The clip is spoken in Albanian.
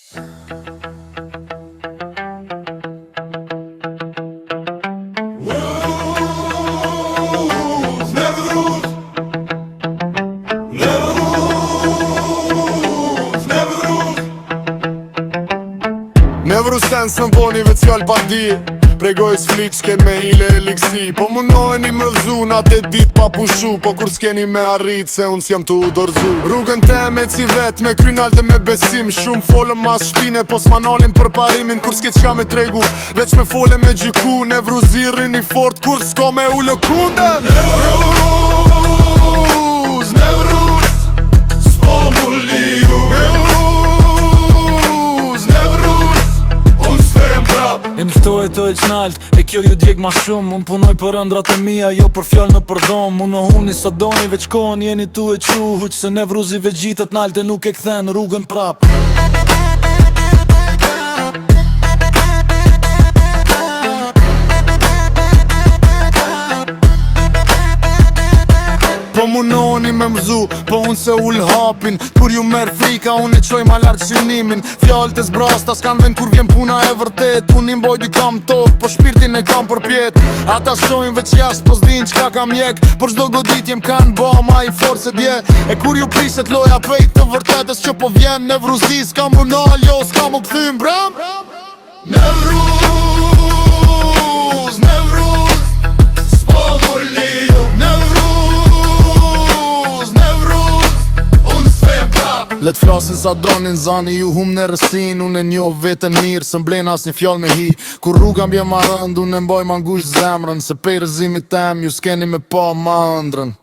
Nevru sen së në boni veç fjall bandi Pregoj s'flik s'ken me hile e liksi Po munojni me vzuna te dit pa pushu Po kur s'keni me arrit se unë s'jam t'u dorzu Rrugën teme si vet me krynal dhe me besim Shumë folëm mas shpine po s'manolim për parimin Kur s'ke qka me tregu veç me fole me gjyku Nevru zirrin i fort kur s'ko me u lëkunde Nevruz, Nevruz S'po mu liu E mftoj të e qnalt, e kjo ju djeg ma shumë Unë punoj për ëndrat e mija, jo për fjall në përdom Unë në huni sa doni, veç kohën jeni tu e qu Huq se nevruzive gjitët nalt e nuk e kthen rrugën prap Po munoni me mzu, po unë se ull hapin Kur ju merë frika, unë e qoj ma lartë qinimin Fjallët e zbrasta s'kan vend kur vjen puna e vërtet Unë i mbojt i kam tok, po shpirtin e kam për pjet Ata shojnë veç jashtë, po s'din qka kam jek Por çdo godit jem kanë ba ma i forë se dje E kur ju priset loja pejt të vërtetës që po vjen Nevruzi s'kam bunal, jo s'kam u këthym bram Nevruz, Nevruz S'po mu liu Let flasin sa dronin zani ju hum në rësin Unë e njo vetën mirë së mblen as një fjall me hi Kur rruga mbje ma rënd unë e mboj ma ngusht zemrën Se pej rëzimit tem ju s'keni me pa ma ëndrën